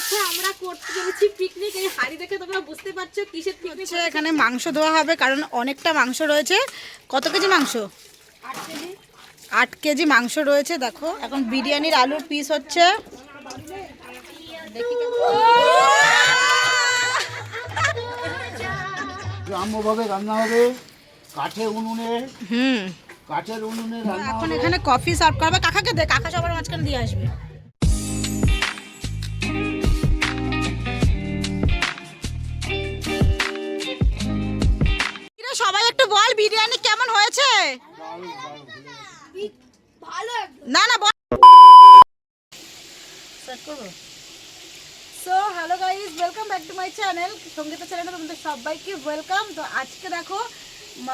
হচ্ছে আমরা করতে চলেছি পিকনিক। এই হাড়ি দেখে তোমরা বুঝতে পারছো কিসের পিকনিক। এখানে মাংস ধোয়া হবে কারণ অনেকটা মাংস রয়েছে। কত কেজি মাংস? 8 কেজি। 8 কেজি মাংস রয়েছে। দেখো এখন বিরিয়ানির আলুর পিস হচ্ছে। দেখি গ্রাম্যভাবে রান্না হবে, কাঠের উনুনে। কাঠের উনুনে রান্না এখন হবে। এখানে কফি সার্ভ করবে। কাকাকে দে, কাকা সবার মাঝখানে দিয়ে আসবে। সবাই একটু বল বিরিয়ানি কেমন হয়েছে? ভালো। না না বল। So hello guys, welcome back to my channel. Sangeeta চ্যানেলে তোমাদের সবাইকে ওয়েলকাম। তো আজকে দেখো,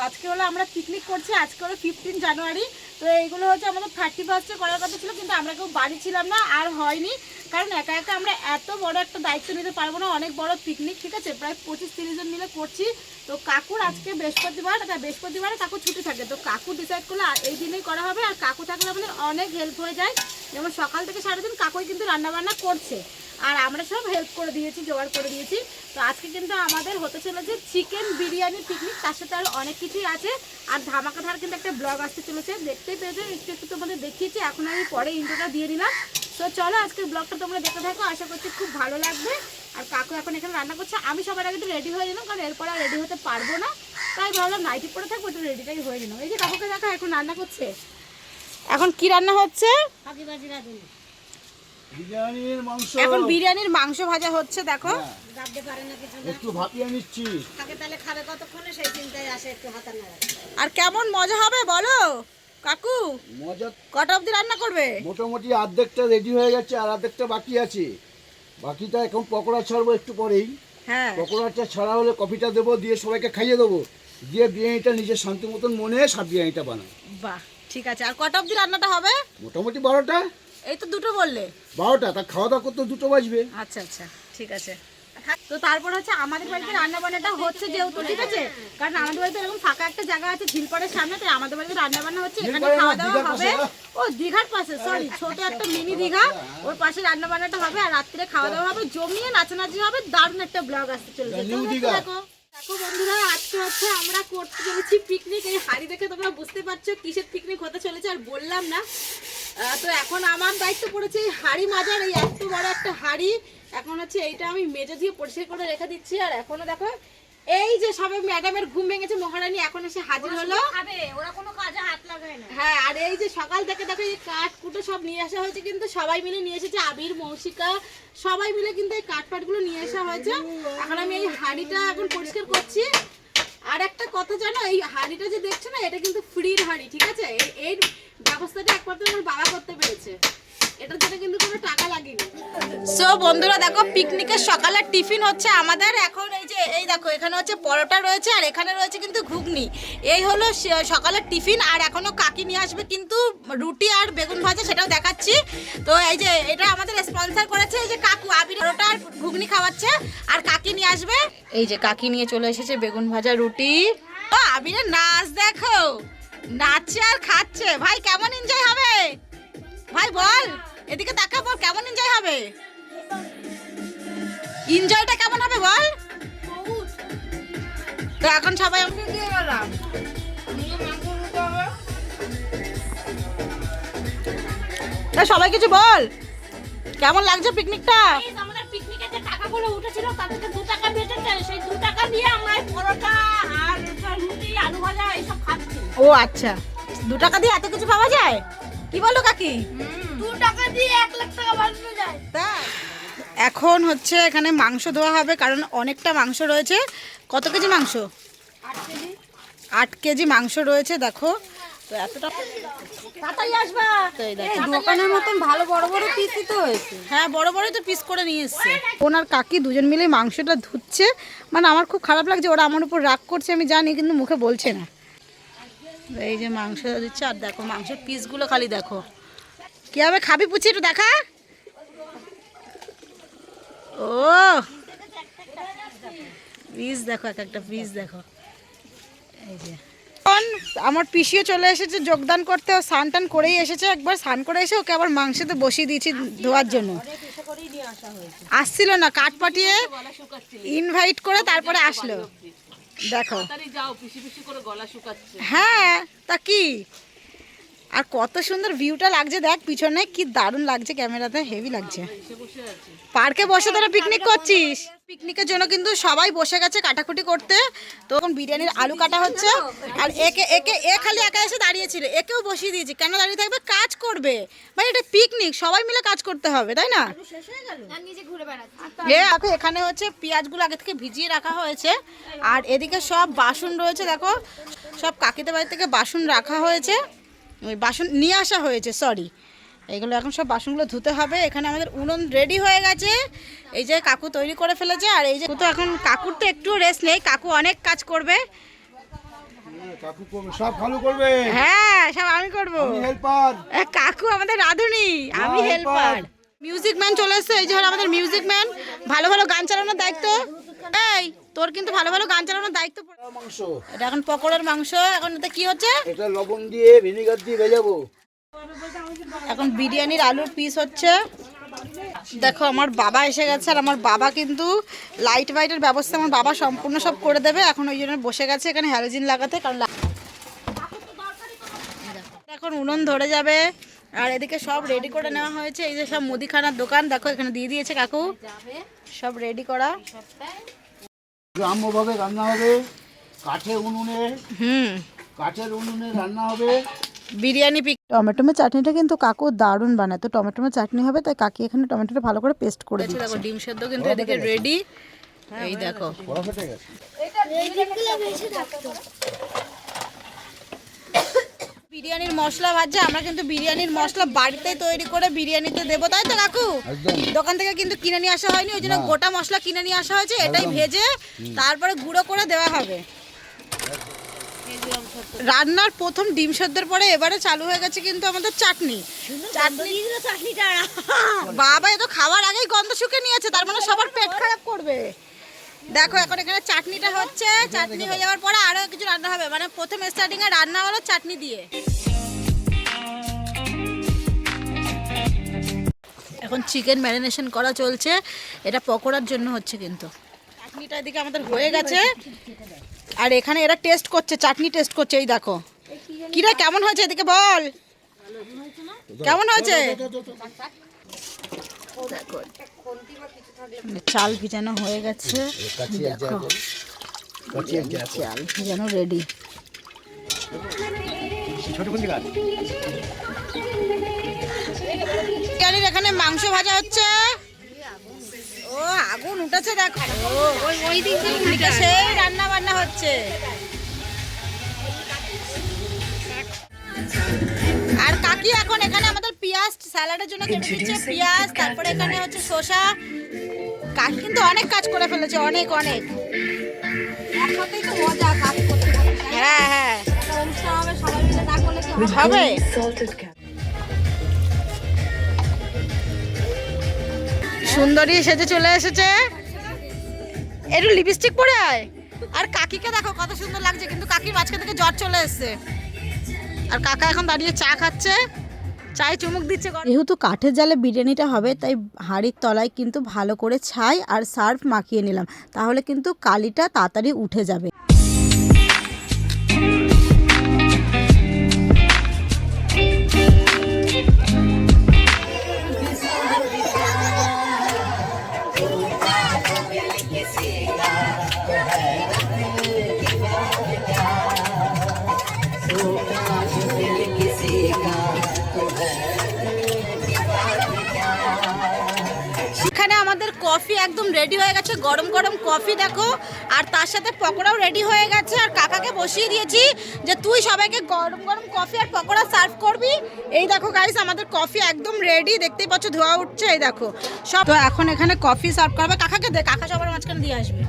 আজকে হলো আমরা পিকনিক করছি। আজকে হলো 15 জানুয়ারি। তো এইগুলো হচ্ছে আমাদের 31 করার কথা ছিল, কিন্তু আমরা কেউ বাড়ি ছিলাম না, আর হয়নি। কারণ একা একা আমরা এত বড় একটা দায়িত্ব নিতে পারবো না, অনেক বড় পিকনিক, ঠিক আছে? প্রায় 25-30 জন মিলে করছি। তো কাকুর আজকে বৃহস্পতিবারে কাকু ছুটি থাকে। তো কাকু ডিসাইড করলে এই দিনেই করা হবে। আর কাকু থাকলে আমাদের অনেক হেল্প হয়ে যায়। যেমন সকাল থেকে সারাদিন কাকুই কিন্তু রান্নাবান্না করছে, আর আমরা সব হেল্প করে দিয়েছি, জোগাড় করে দিয়েছি। তো আজকে কিন্তু আমাদের হতে চলেছে চিকেন বিরিয়ানি পিকনিক। তার সাথে আরও অনেক কিছুই আছে। আর ধামাকাধার কিন্তু একটা ব্লগ আসতে চলেছে, দেখতেই পেয়েছো, একটু একটু তোমাদের দেখিয়েছি। এখন আমি পরে ইন্ট্রোটা দিয়ে দিলাম। তো চলো আজকের ব্লগটা তোমরা দেখতে থাকো, আশা করছি খুব ভালো লাগবে। আর কাকু এখন এখানে রান্না করছে। আমি সবার আগে তো রেডি হয়ে নিলাম, কারণ এরপরে আর রেডি হতে পারবো না। তাই ভাবলাম নাইটি পরে থাকবো, একটু রেডিটাই হয়ে নিলাম। এই যে কাকুকে দেখা এখন রান্না করছে। এখন কি রান্না হচ্ছে? বিরিয়ানির মাংস। এখন বিরিয়ানির মাংস ভাজা হচ্ছে। দেখো একটু ভাপিয়ে নিচ্ছি। আর কেমন মজা হবে বলো কাকু? মজা কটা অবধি রান্না করবে? মোটামুটি অর্ধেকটা রেডি হয়ে গেছে, আর অর্ধেকটা বাকি আছে। বাকিটা এখন পকোড়া ছাড়বো একটু পরেই। হ্যাঁ, পকোড়াটা ছাড়া হলে কফিটা দেবো, দিয়ে সবাইকে খাইয়ে দেবো, দিয়ে বিরিয়ানিটা নিজের শান্তি মতন মনে সব বিরিয়ানিটা বানাবো। বাহ, ঠিক আছে। আর কটা অবধি রান্নাটা হবে? মোটামুটি 12টা। এই তো দুটো বললে। 12টা, তা খাওয়া দাওয়া করতে 2টো বাজবে। আচ্ছা আচ্ছা, ঠিক আছে। তো তারপর হচ্ছে আমাদের বাড়িতে রান্না বান্নাটা হচ্ছে যেহেতু, ঠিক আছে? কারণ আমাদের বাড়িতে এরকম ফাঁকা একটা জায়গা আছে ঝিলপাড়ের সামনে, তাই আমাদের বাড়িতে রান্না বান্না হচ্ছে। এখানে খাওয়া দাওয়া হবে। ও দীঘার পাশে, সরি, ছোট একটা মিনি দীঘা, ওর পাশে রান্না বান্নাটা হবে। আর রাত্রে খাওয়া দাওয়া হবে, জমিয়ে নাচানাচি হবে। দারুণ একটা ব্লগ আসতে চলেছে। দেখো দেখো বন্ধুরা, আজকে হচ্ছে আমরা করতে চলেছি পিকনিক। এই হাড়ি দেখে তোমরা বুঝতে পারছো কিসের পিকনিক হতে চলেছে, আর বললাম না। তো এখন আমার দায়িত্ব পড়েছে এই হাড়ি মাজার। এই এত বড় একটা হাড়ি এখন হচ্ছে এইটা আমি মেজে দিয়ে পরিষ্কার করে রেখে দিচ্ছি। আর এখনো দেখো এই যে সবে ম্যাডামের ঘুম ভেঙেছে, মহারানী এখন এসে হাজির হলো। ওরা কোনো কাজে হাত লাগায় না। হ্যাঁ, আর এই যে সকাল থেকে দেখো এই কাঠ কুটো সব নিয়ে আসা হয়েছে, কিন্তু সবাই মিলে নিয়ে এসেছে। আবির, মৌসিকা সবাই মিলে কিন্তু এই কাঠ পাটগুলো নিয়ে আসা হয়েছে। এখন আমি এই হাড়িটা এখন পরিষ্কার করছি। আর একটা কথা জানো, এই হাড়িটা যে দেখছো না, এটা কিন্তু ফ্রির হাড়ি, ঠিক আছে? এই ব্যবস্থাটা একমাত্র আমার বাবা করতে পেরেছে, এটার জন্য কিন্তু কোনো টাকা লাগেনি। সো বন্ধুরা দেখো, পিকনিকের সকালের টিফিন হচ্ছে আমাদের। এখন এই দেখো এখানে হচ্ছে পরোটা রয়েছে, আর এখানে রয়েছে কিন্তু ঘুগনি। এই হলো সকালের টিফিন। আর এখনো কাকি নিয়ে আসবে কিন্তু রুটি আর বেগুন ভাজা, সেটাও দেখাচ্ছি। তো এই যে এটা আমাদের স্পন্সর করেছে, এই যে কাকু আবির পরোটা আর ঘুগনি খাওয়াচ্ছে, আর কাকি নিয়ে আসবে। এই যে কাকি নিয়ে চলে এসেছে বেগুন ভাজা, রুটি। ও আবিরের নাচ দেখো, নাচছে আর খাচ্ছে। ভাই কেমন এনজয় হবে? ভাই বল, এদিকে তাকা, বল কেমন এনজয় হবে? এনজয়টা কেমন হবে বল? তো এখন সবাই সবাই কিছু বল, কেমন লাগছে পিকনিকটা? আমাদের পিকনিকে যে টাকাগুলো উঠেছিল তার থেকে 2 টাকা বেঁচেছে। সেই 2 টাকা দিয়ে আমরা পরোটা আর রুটি, আলু ভাজা এইসব খাচ্ছি। ও আচ্ছা, 2 টাকা দিয়ে এত কিছু পাওয়া যায়? কি বলো কাকি? 2 টাকা দিয়ে 1 লাখ টাকা বানানো যায়। এখন হচ্ছে এখানে মাংস ধোয়া হবে, কারণ অনেকটা মাংস রয়েছে। কত কেজি মাংস? 8 কেজি। 8 কেজি মাংস রয়েছে। দেখো তো এতটা তাড়াতাড়ি আসবা। দোকানের মতন ভালো বড় বড় পিসই তো হয়েছে। হ্যাঁ, বড় বড়ই তো পিস করে নিয়ে এসছে। ওনার কাকি দুজন মিলে মাংসটা ধুচ্ছে। মানে আমার খুব খারাপ লাগছে, ওরা আমার উপর রাগ করছে আমি জানি, কিন্তু মুখে বলছে না। এই যে মাংস দিচ্ছে, আর দেখো মাংসের পিসগুলো খালি দেখো। কীভাবে খাবি পুচি, একটু দেখা। ও পিস দেখো, এক একটা পিস দেখো। এই যে এখন আমার পিসিও চলে এসেছে যোগদান করতে, ও স্নান টান করেই এসেছে, একবার স্নান করে এসে ওকে আবার মাংসতে বসিয়ে দিয়েছি ধোয়ার জন্য। আসছিল না, কাঠ পাঠিয়ে ইনভাইট করে তারপরে আসলো। দেখো হ্যাঁ তা কি, আর কত সুন্দর ভিউটা লাগছে দেখ পিছনে, কি দারুণ লাগছে ক্যামেরাতে, হেভি লাগছে। পার্কে বসে তোরা পিকনিক করছিস? পিকনিকের জন্য কিন্তু সবাই বসে গেছে কাটাকুটি করতে। তো এখন বিরিয়ানির আলু কাটা হচ্ছে, আর এ খালি একা এসে দাঁড়িয়েছিল, একেও বসিয়ে দিয়েছি। কেন দাঁড়িয়ে থাকবে, কাজ করবে ভাই, এটা পিকনিক, সবাই মিলে কাজ করতে হবে, তাই না? এখানে হচ্ছে পেঁয়াজগুলো আগে থেকে ভিজিয়ে রাখা হয়েছে, আর এদিকে সব বাসন রয়েছে, দেখো সব কাকিদের বাড়ি থেকে বাসন রাখা হয়েছে, ওই বাসন নিয়ে আসা হয়েছে, সরি। এগুলো এখন সব বাসনগুলো ধুতে হবে। এখানে আমাদের উনুন রেডি হয়ে গেছে, এই যে কাকু তৈরি করে ফেলেছে। আর এই যে তো এখন কাকুর তো একটু রেস্ট নেই, কাকু অনেক কাজ করবে। কাকু করবে, সব ভালো করবে। হ্যাঁ সব আমি করবো, হেল্পার। কাকু আমাদের রাঁধুনি, আমি হেল্পার। মিউজিক ম্যান চলে এসছে, এই যে হলো আমাদের মিউজিক ম্যান। ভালো ভালো গান চালানোর দায়িত্ব, এই তোর কিন্তু ভালো ভালো গান চালানোর দায়িত্ব। মাংস, এটা এখন পকোড়ার মাংস। এখন এটা কি হচ্ছে, এটা লবণ দিয়ে ভিনেগার দিয়ে ভেজাবো। এখন বিরিয়ানির আলুর পিস হচ্ছে। দেখো আমার বাবা এসে গেছে, আর আমার বাবা কিন্তু লাইট ফাইটের ব্যবস্থা আমার বাবা সম্পূর্ণ সব করে দেবে। এখন ওই জন্য বসে গেছে এখানে হ্যালোজিন লাগাতে, কারণ এখন উনুন ধরে যাবে। আর এদিকে সব রেডি করে নেওয়া হয়েছে, এই যে সব মুদিখানার দোকান দেখো এখানে দিয়ে দিয়েছে কাকু, সব রেডি করা। গ্রাম্যভাবে রান্না হবে, কাঠের উনুনে, কাঠের উনুনে রান্না হবে বিরিয়ানি। টমেটোমের চাটনিটা কিন্তু কাকু দারুণ বানায়, তো টমেটোমের চাটনি হবে, তাই কাকি এখানে টমেটোটা ভালো করে পেস্ট করে দিচ্ছে। দেখো ডিম সেদ্ধ কিন্তু এদিকে রেডি, এই দেখো। বিরিয়ানির মশলা ভাজছে, আমরা কিন্তু বিরিয়ানির মশলা বাড়িতে তৈরি করে বিরিয়ানিতে দেবো, তাই তো কাকু? দোকান থেকে কিন্তু কিনে নিয়ে আসা হয়নি, ওই জন্য গোটা মশলা কিনে নিয়ে আসা হয়েছে, এটাই ভেজে তারপরে গুঁড়ো করে দেওয়া হবে। রান্নার প্রথম ডিম সেদ্ধের পরে এবারে চালু হয়ে গেছে কিন্তু আমাদের চাটনি। বাবা এ তো খাওয়ার আগেই গন্ধ শুকে নিয়েছে, তার মানে সবার পেট খারাপ করবে। দেখো এখন এখানে চাটনিটা হচ্ছে, চাটনি হয়ে যাওয়ার পরে আরো কিছু রান্না হবে, মানে প্রথম স্টার্টিং এ রান্না হলো চাটনি দিয়ে। এখন চিকেন ম্যারিনেশন করা চলছে, এটা পকোড়ার জন্য হচ্ছে কিন্তু। চাটনিটা এদিকে আমাদের হয়ে গেছে, আর এখানে এরা টেস্ট করছে, চাটনি টেস্ট করছে। এই দেখো কিরা কেমন হয়েছে, এদিকে বল কেমন হয়েছে। চাল ভিজানো হয়ে গেছে, চাল ভিজানো রেডি। এখানে মাংস ভাজা হচ্ছে, ও আগুন উঠেছে দেখো, সেই রান্না বান্না হচ্ছে। আর কাকি এখন এখানে আমাদের পেঁয়াজ স্যালাডের জন্য কেটে দিচ্ছে, পেঁয়াজ, তারপরে এখানে হচ্ছে শসা। কাকি কিন্তু অনেক কাজ করে ফেলেছে, অনেক অনেক। হ্যাঁ হ্যাঁ হবে। সুন্দরী সেজে চলে এসেছে, একটু লিপস্টিক পরে আয়। আর কাকিকে দেখো কত সুন্দর লাগছে, কিন্তু কাকির মাঝখান থেকে জ্বর চলে এসছে। আর কাকা এখন দাঁড়িয়ে চা খাচ্ছে, চায় চুমুক দিচ্ছে। যেহেতু কাঠের জালে বিরিয়ানিটা হবে, তাই হাঁড়ির তলায় কিন্তু ভালো করে ছাই আর সার্ফ মাখিয়ে নিলাম, তাহলে কিন্তু কালিটা তাড়াতাড়ি উঠে যাবে। এখানে আমাদের কফি একদম রেডি হয়ে গেছে, গরম গরম কফি দেখো, আর তার সাথে পকোড়াও রেডি হয়ে গেছে। আর কাকাকে বসিয়ে দিয়েছি যে তুই সবাইকে গরম গরম কফি আর পকোড়া সার্ভ করবি। এই দেখো গাইস আমাদের কফি একদম রেডি, দেখতেই পাচ্ছ ধোয়া উঠছে, এই দেখো সব। তো এখন এখানে কফি সার্ভ করবে, কাকাকে দে, কাকা সবার মাঝখানে দিয়ে আসবে।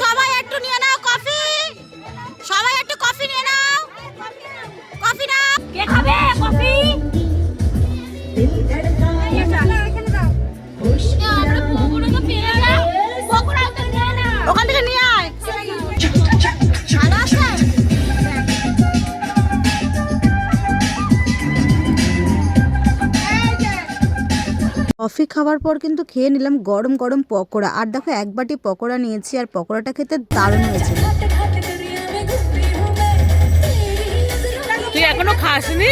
সবাই একটু নিয়ে নাও কফি, সবাই একটু কফি নিয়ে নাও। কফি খাওয়ার পর কিন্তু খেয়ে নিলাম গরম গরম পকোড়া। আর দেখো এক বাটি পকোড়া নিয়েছি, আর পকোড়াটা খেতে দারুণ হয়েছিল। তুই এখনো খাসনি?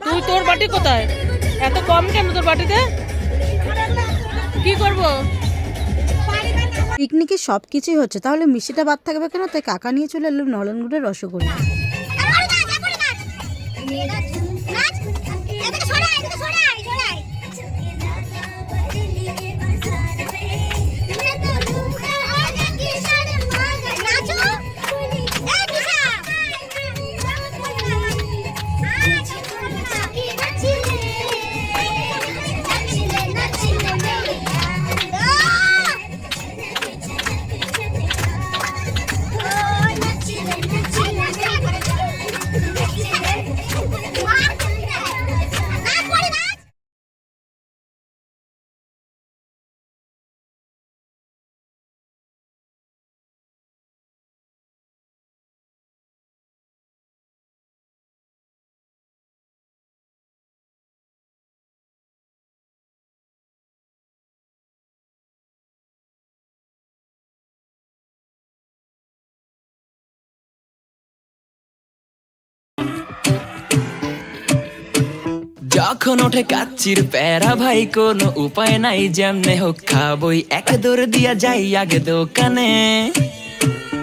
তুই তোর বাটি কোথায়? এত কম কেন তোর বাটিতে? কি করব? পিকনিকে সব কিছুই হচ্ছে, তাহলে মিষ্টিটা বাদ থাকবে কেন? তাই কাকা নিয়ে চলে এলো নলেনগুড়ের রসগোল্লা। যখন ওঠে কাচ্চির প্যারা ভাই কোনো উপায় নাই, যেমনে হোক খাবই, এক দৌড় দিয়া যাই আগে দোকানে।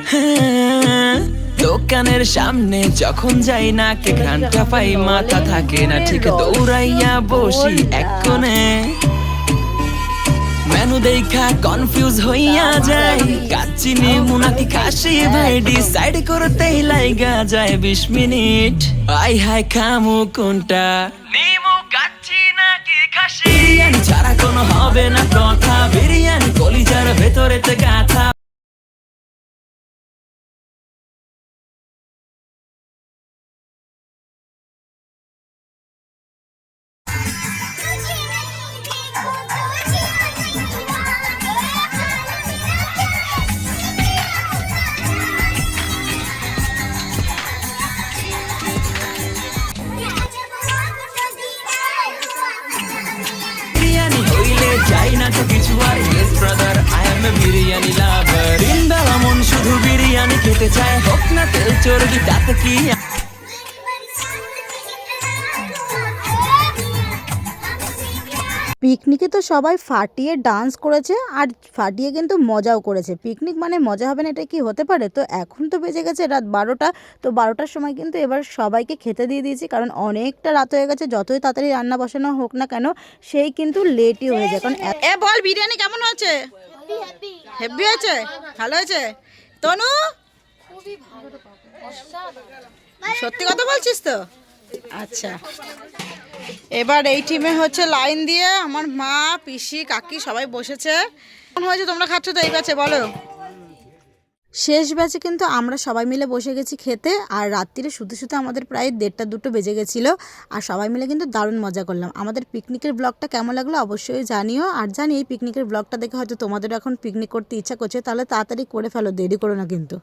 হ্যাঁ, দোকানের সামনে যখন যাই না কে ঘ্রাণটা পাই, মাথা থাকে না ঠিক, দৌড়াইয়া বসি এক কোণে। মেনু দেখা কনফিউজ হইয়া যায়, কাচ্চি নিমু নাকি খাসি ভাই ডিসাইড করতেই লাইগা যায় 20 মিনিট। আই হাই খামু কোনটা, নিমু কাচ্চি নাকি খাসি? বিরিয়ানি ছাড়া কোনো হবে না কথা, বিরিয়ানি কলিজার ভেতরেতে গাথা। বিরিয়ানি হইলে যাই না তো কিছু আর, yes brother I M A biryani লাভার। দিনবেলা মন শুধু বিরিয়ানি খেতে চায়, হোক না তেল চর্বি তাতে কি। পিকনিকে তো সবাই ফাটিয়ে ডান্স করেছে, আর ফাটিয়ে কিন্তু মজাও করেছে। পিকনিক মানে মজা হবে না, এটা কি হতে পারে? তো এখন তো বেজে গেছে রাত 12টা। তো 12টার সময় কিন্তু এবার সবাইকে খেতে দিয়ে দিয়েছি, কারণ অনেকটা রাত হয়ে গেছে। যতই তাড়াতাড়ি রান্না বসানো হোক না কেন, সেই কিন্তু লেটই হয়ে যায়। কারণ এ বল, বিরিয়ানি কেমন হয়েছে? হেভি হয়েছে, ভালো হয়েছে। তনু, সত্যি কথা বলছিস তো? আচ্ছা, এবার এই টিমে হচ্ছে লাইন দিয়ে আমার মা, পিসি, কাকি সবাই বসেছে। কেমন হয়েছে? তোমরা খাচ্ছ তো এই ব্যাচে, বলো। শেষ ব্যাচে কিন্তু আমরা সবাই মিলে বসে গেছি খেতে, আর রাত্রিরে শুতে শুতে আমাদের প্রায় 1:30-2টো বেজে গেছিলো। আর সবাই মিলে কিন্তু দারুণ মজা করলাম। আমাদের পিকনিকের ব্লগটা কেমন লাগলো অবশ্যই জানিও। আর জানি এই পিকনিকের ব্লগটা দেখে হয়তো তোমাদেরও এখন পিকনিক করতে ইচ্ছা করছে, তাহলে তাড়াতাড়ি করে ফেলো, দেরি করো না কিন্তু।